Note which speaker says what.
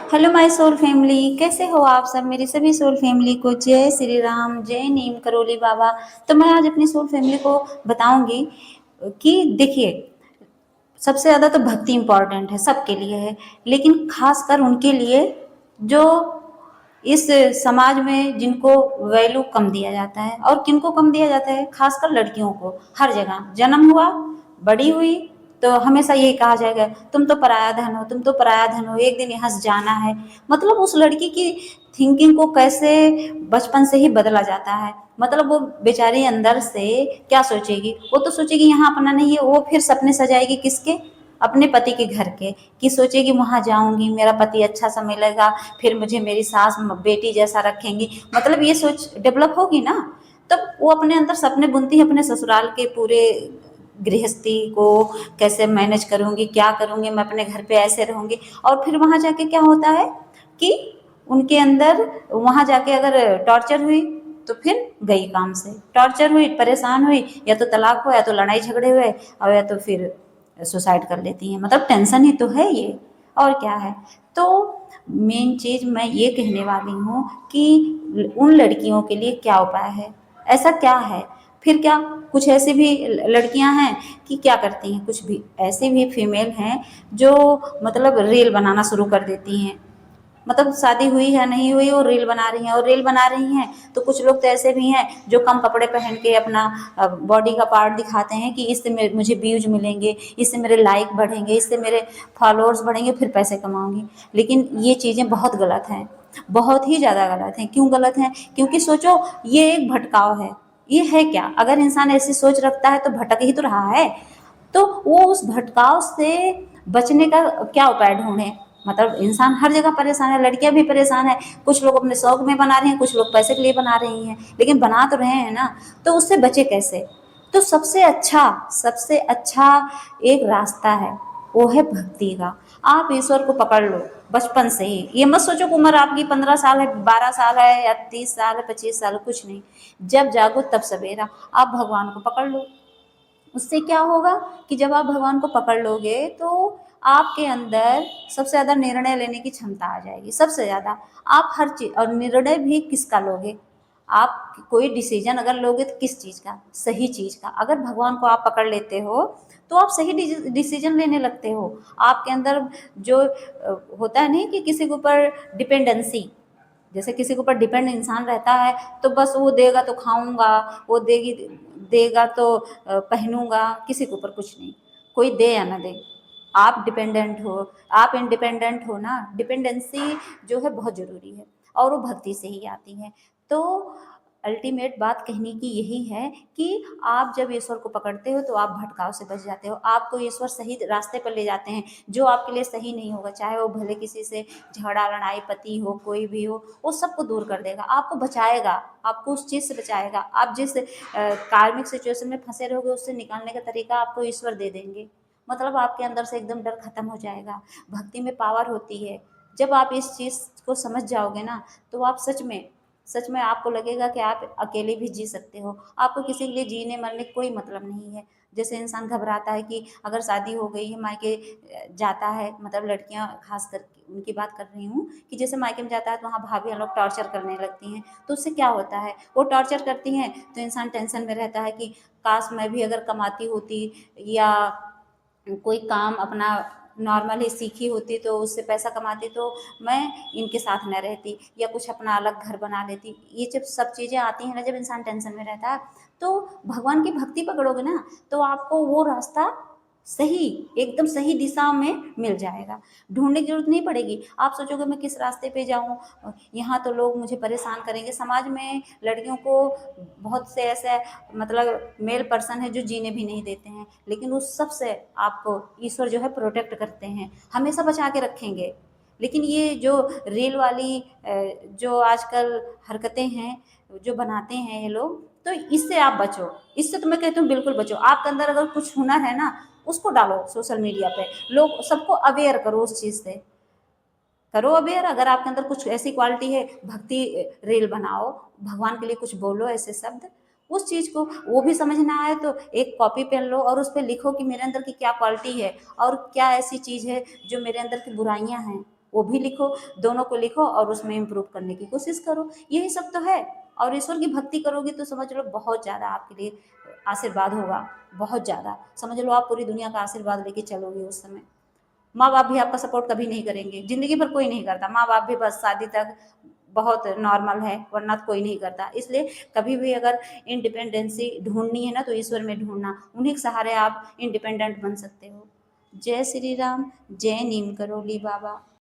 Speaker 1: Hello my soul family, कैसे हो आप सब। मेरी सभी सोल फैमिली को जय श्री राम, जय नीम करोली बाबा। तो मैं आज अपनी सोल फैमिली को बताऊंगी कि देखिए, सबसे ज़्यादा तो भक्ति इम्पॉर्टेंट है, सबके लिए है, लेकिन खासकर उनके लिए जो इस समाज में जिनको वैल्यू कम दिया जाता है। और किनको कम दिया जाता है? खासकर लड़कियों को। हर जगह जन्म हुआ, बड़ी हुई, तो हमेशा यही कहा जाएगा, तुम तो पराया धन हो, तुम तो पराया धन हो, एक दिन यहाँ से जाना है। मतलब उस लड़की की थिंकिंग को कैसे बचपन से ही बदला जाता है। मतलब वो बेचारी अंदर से क्या सोचेगी? वो तो सोचेगी यहाँ अपना नहीं है, वो फिर सपने सजाएगी किसके? अपने पति के घर के, कि सोचेगी वहाँ जाऊंगी, मेरा पति अच्छा सा मिलेगा, फिर मुझे मेरी सास बेटी जैसा रखेंगी। मतलब ये सोच डेवलप होगी ना, तब वो अपने अंदर सपने बुनती है अपने ससुराल के पूरे गृहस्थी को कैसे मैनेज करूंगी, क्या करूंगी, मैं अपने घर पे ऐसे रहूंगी। और फिर वहां जाके क्या होता है कि उनके अंदर वहां जाके अगर टॉर्चर हुई तो फिर गई काम से। टॉर्चर हुई, परेशान हुई, या तो तलाक हुआ, या तो लड़ाई झगड़े हुए, और या तो फिर सुसाइड कर लेती हैं। मतलब टेंशन ही तो है ये, और क्या है। तो मेन चीज मैं ये कहने वाली हूँ कि उन लड़कियों के लिए क्या उपाय है, ऐसा क्या है। फिर क्या, कुछ ऐसी भी लड़कियां हैं कि क्या करती हैं, कुछ भी ऐसी भी फीमेल हैं जो मतलब रील बनाना शुरू कर देती हैं। मतलब शादी हुई है नहीं हुई, वो रील बना रही हैं, और रील बना रही हैं तो कुछ लोग तो ऐसे भी हैं जो कम कपड़े पहन के अपना बॉडी का पार्ट दिखाते हैं कि इससे मुझे व्यूज मिलेंगे, इससे मेरे लाइक बढ़ेंगे, इससे मेरे फॉलोअर्स बढ़ेंगे, फिर पैसे कमाऊंगी। लेकिन ये चीज़ें बहुत गलत हैं, बहुत ही ज़्यादा गलत हैं। क्यों गलत हैं? क्योंकि सोचो, ये एक भटकाव है। ये है क्या? अगर इंसान ऐसी सोच रखता है तो भटक ही तो रहा है। तो वो उस भटकाव से बचने का क्या उपाय ढूंढे? मतलब इंसान हर जगह परेशान है, लड़कियां भी परेशान है। कुछ लोग अपने शौक में बना रही हैं, कुछ लोग पैसे के लिए बना रही हैं, लेकिन बना तो रहे हैं ना। तो उससे बचे कैसे? तो सबसे अच्छा एक रास्ता है, वो है भक्ति का। आप ईश्वर को पकड़ लो बचपन से ही। ये मत सोचो कि उम्र आपकी 15 साल है, 12 साल है, या 30 साल है, 25 साल, कुछ नहीं। जब जागो तब सवेरा। आप भगवान को पकड़ लो। उससे क्या होगा कि जब आप भगवान को पकड़ लोगे तो आपके अंदर सबसे ज़्यादा निर्णय लेने की क्षमता आ जाएगी, सबसे ज़्यादा। आप हर चीज़, और निर्णय भी किसका लोगे? आप कोई डिसीजन अगर लोगे तो किस चीज़ का? सही चीज़ का। अगर भगवान को आप पकड़ लेते हो तो आप सही डिसीजन लेने लगते हो। आपके अंदर जो होता है नहीं कि किसी के ऊपर डिपेंडेंसी, जैसे किसी के ऊपर डिपेंड इंसान रहता है, तो बस वो देगा तो खाऊंगा, वो देगी देगा तो पहनूंगा, किसी के ऊपर कुछ नहीं। कोई दे या ना दे, आप डिपेंडेंट हो। आप इंडिपेंडेंट हो ना। डिपेंडेंसी जो है बहुत जरूरी है, और वो भक्ति से ही आती है। तो अल्टीमेट बात कहने की यही है कि आप जब ईश्वर को पकड़ते हो तो आप भटकाव से बच जाते हो। आपको ईश्वर सही रास्ते पर ले जाते हैं। जो आपके लिए सही नहीं होगा, चाहे वो भले किसी से झगड़ा लड़ाई, पति हो, कोई भी हो, वो सबको दूर कर देगा, आपको बचाएगा, आपको उस चीज़ से बचाएगा। आप जिस कार्मिक सिचुएशन में फंसे रहोगे, उससे निकालने का तरीका आपको ईश्वर दे देंगे। मतलब आपके अंदर से एकदम डर खत्म हो जाएगा। भक्ति में पावर होती है। जब आप इस चीज़ को समझ जाओगे ना, तो आप सच में आपको लगेगा कि आप अकेले भी जी सकते हो। आपको किसी के लिए जीने मरने का कोई मतलब नहीं है। जैसे इंसान घबराता है कि अगर शादी हो गई है, मायके जाता है, मतलब लड़कियां खास करके उनकी बात कर रही हूँ, कि जैसे मायके में जाता है तो वहाँ भाभी लोग टॉर्चर करने लगती हैं। तो उससे क्या होता है? वो टॉर्चर करती हैं तो इंसान टेंशन में रहता है कि काश मैं भी अगर कमाती होती, या कोई काम अपना नॉर्मल ही सीखी होती तो उससे पैसा कमाती, तो मैं इनके साथ न रहती, या कुछ अपना अलग घर बना लेती। ये जब सब चीज़ें आती हैं ना, जब इंसान टेंशन में रहता है, तो भगवान की भक्ति पकड़ोगे ना, तो आपको वो रास्ता सही, एकदम सही दिशा में मिल जाएगा। ढूंढने की जरूरत नहीं पड़ेगी। आप सोचोगे मैं किस रास्ते पे जाऊं, यहाँ तो लोग मुझे परेशान करेंगे। समाज में लड़कियों को बहुत से ऐसे मतलब मेल पर्सन है जो जीने भी नहीं देते हैं, लेकिन उस सब से आपको ईश्वर जो है प्रोटेक्ट करते हैं, हमेशा बचा के रखेंगे। लेकिन ये जो रील वाली जो आजकल हरकतें हैं जो बनाते हैं ये लोग, तो इससे आप बचो। इससे तो मैं कहती हूँ बिल्कुल बचो। आपके अंदर अगर कुछ हुनर है ना, उसको डालो सोशल मीडिया पे, लोग सबको अवेयर करो उस चीज़ से। करो अवेयर। अगर आपके अंदर कुछ ऐसी क्वालिटी है, भक्ति रील बनाओ, भगवान के लिए कुछ बोलो ऐसे शब्द। उस चीज़ को वो भी समझ ना आए तो एक कॉपी पेन लो और उस पर लिखो कि मेरे अंदर की क्या क्वालिटी है, और क्या ऐसी चीज़ है जो मेरे अंदर की बुराइयां हैं। वो भी लिखो, दोनों को लिखो और उसमें इम्प्रूव करने की कोशिश करो। यही सब तो है। और ईश्वर की भक्ति करोगे तो समझ लो बहुत ज़्यादा आपके लिए आशीर्वाद होगा, बहुत ज़्यादा। समझ लो आप पूरी दुनिया का आशीर्वाद लेके चलोगे उस समय। माँ-बाप भी आपका सपोर्ट कभी नहीं करेंगे, ज़िंदगी भर कोई नहीं करता। माँ-बाप भी बस शादी तक बहुत नॉर्मल है, वरना तो कोई नहीं करता। इसलिए कभी भी अगर इंडिपेंडेंसी ढूँढनी है ना, तो ईश्वर में ढूँढना। उन्हीं के सहारे आप इंडिपेंडेंट बन सकते हो। जय श्री राम, जय नीम करोली बाबा।